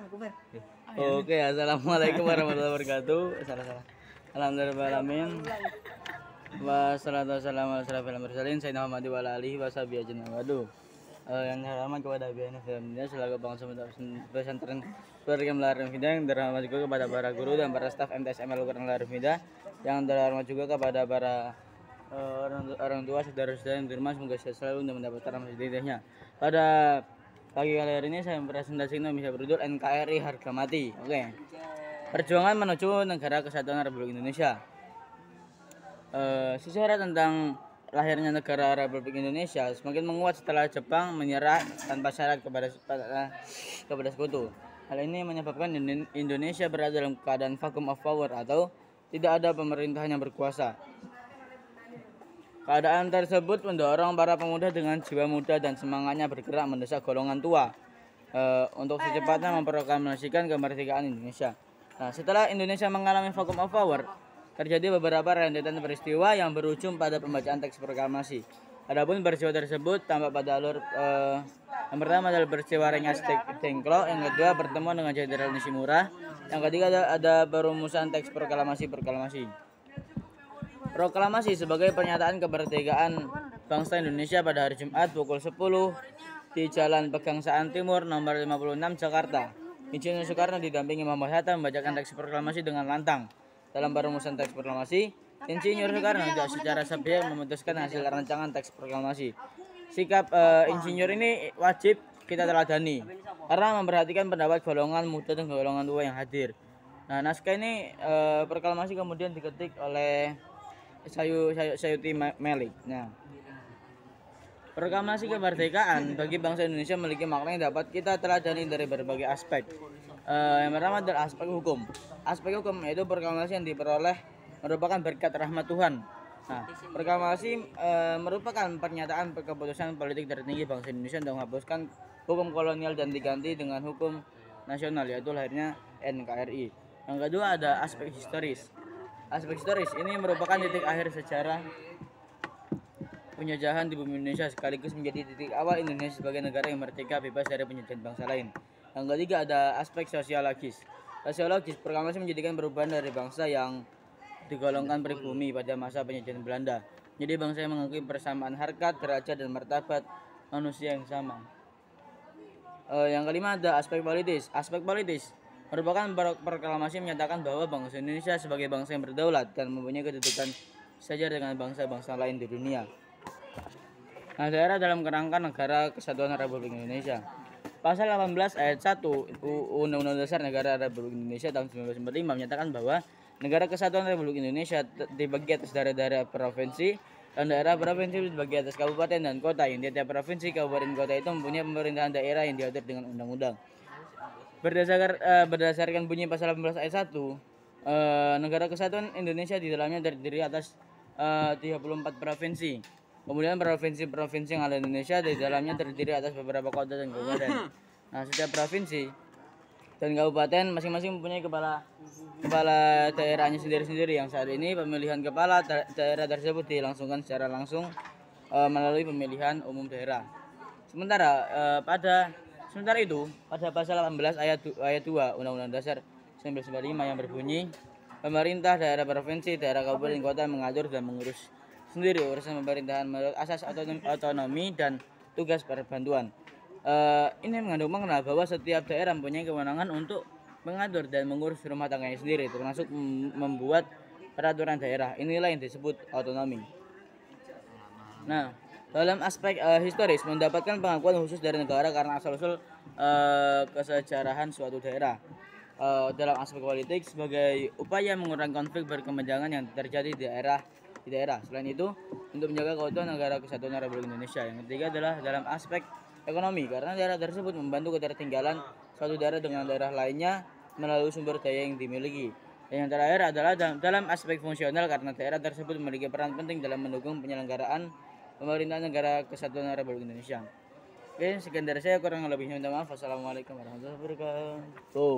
Oke, assalamualaikum warahmatullahi wabarakatuh. Salah. Alhamdulillahirrahmanirrahim. Wassalatu wassalamu ala asyrofil mursalin sayyidina Muhammad wa ala alihi washabihi ajmain. Waduh. Yang terhormat kepada Bina Filmnya selaku bangsa pesantren keluarga Melarang Hidayah, yang terhormat juga kepada para guru dan para staf MTSML Melarang Hidayah, yang terhormat juga kepada para orang tua saudara-saudara yang terima, semoga sehat selalu dan mendapatkan rahmat hidayahnya. Pada pagi kali hari ini saya mempresentasikan bisa berjudul NKRI harga mati. Oke. Perjuangan menuju negara kesatuan Republik Indonesia. Sejarah tentang lahirnya negara Republik Indonesia semakin menguat setelah Jepang menyerah tanpa syarat kepada sekutu. Hal ini menyebabkan Indonesia berada dalam keadaan vacuum of power atau tidak ada pemerintahan yang berkuasa. Keadaan tersebut mendorong para pemuda dengan jiwa muda dan semangatnya bergerak mendesak golongan tua untuk secepatnya memproklamasikan kemerdekaan Indonesia. Nah, setelah Indonesia mengalami vacuum of power, terjadi beberapa rentetan peristiwa yang berujung pada pembacaan teks proklamasi. Adapun peristiwa tersebut tampak pada alur yang pertama adalah peristiwa Rengas Dengklok, yang kedua pertemuan dengan Jenderal Nishimura, yang ketiga ada perumusan teks proklamasi. Proklamasi sebagai pernyataan kemerdekaan bangsa Indonesia pada hari Jumat pukul 10 di Jalan Pegangsaan Timur nomor 56 Jakarta. Insinyur Soekarno didampingi Muhammad Hatta membacakan teks proklamasi dengan lantang. Dalam perumusan teks proklamasi, Insinyur Soekarno tidak secara sepihak memutuskan hasil rancangan teks proklamasi. Sikap insinyur ini wajib kita teladani karena memperhatikan pendapat golongan muda dan golongan tua yang hadir. Nah, naskah ini proklamasi kemudian diketik oleh Sayuti Melik. Nah, proklamasi kemerdekaan bagi bangsa Indonesia memiliki makna yang dapat kita teladani dari berbagai aspek. Yang pertama adalah aspek hukum. Aspek hukum yaitu proklamasi yang diperoleh merupakan berkat rahmat Tuhan. Nah, proklamasi merupakan pernyataan keputusan politik tertinggi bangsa Indonesia untuk menghapuskan hukum kolonial dan diganti dengan hukum nasional, yaitu lahirnya NKRI. Yang kedua ada aspek historis. Aspek historis ini merupakan titik akhir sejarah penjajahan di bumi Indonesia, sekaligus menjadi titik awal Indonesia sebagai negara yang merdeka bebas dari penjajahan bangsa lain. Yang ketiga ada aspek sosiologis. Proklamasi menjadikan perubahan dari bangsa yang digolongkan pribumi pada masa penjajahan Belanda. Jadi bangsa yang mengakui persamaan harkat, derajat, dan martabat manusia yang sama. Yang kelima ada aspek politis. Aspek politis merupakan proklamasi menyatakan bahwa bangsa Indonesia sebagai bangsa yang berdaulat dan mempunyai kedudukan sejajar dengan bangsa-bangsa lain di dunia. Nah, daerah dalam kerangka negara kesatuan Republik Indonesia. Pasal 18 ayat 1 Undang-Undang Dasar Negara Republik Indonesia tahun 1945 menyatakan bahwa negara kesatuan Republik Indonesia dibagi atas daerah-daerah provinsi, dan daerah provinsi dibagi atas kabupaten dan kota. Yang tiap provinsi, kabupaten, kota itu mempunyai pemerintahan daerah yang diatur dengan undang-undang. Berdasarkan bunyi pasal 18 ayat 1, negara kesatuan Indonesia di dalamnya terdiri atas 34 provinsi. Kemudian provinsi-provinsi yang ada di Indonesia di dalamnya terdiri atas beberapa kota dan kabupaten. Nah, setiap provinsi dan kabupaten masing-masing mempunyai kepala daerahnya sendiri-sendiri, yang saat ini pemilihan kepala daerah tersebut dilangsungkan secara langsung melalui pemilihan umum daerah. Sementara itu, pada pasal 18 ayat 2 Undang-Undang Dasar 1945 yang berbunyi, pemerintah daerah provinsi, daerah kabupaten, kota mengatur dan mengurus sendiri urusan pemerintahan menurut asas otonomi dan tugas perbantuan. Ini mengandung makna bahwa setiap daerah mempunyai kewenangan untuk mengatur dan mengurus rumah tangganya sendiri, termasuk membuat peraturan daerah. Inilah yang disebut otonomi. Nah, dalam aspek historis mendapatkan pengakuan khusus dari negara karena asal-usul kesejarahan suatu daerah. Dalam aspek politik sebagai upaya mengurangi konflik berkepanjangan yang terjadi di daerah. Selain itu, untuk menjaga keutuhan negara kesatuan Republik Indonesia. Yang ketiga adalah dalam aspek ekonomi, karena daerah tersebut membantu ketertinggalan suatu daerah dengan daerah lainnya melalui sumber daya yang dimiliki. Dan yang terakhir adalah dalam aspek fungsional, karena daerah tersebut memiliki peran penting dalam mendukung penyelenggaraan pemerintahan negara kesatuan Republik Indonesia. Oke, sekian dari saya, kurang lebihnya minta maaf. Wassalamualaikum warahmatullahi wabarakatuh.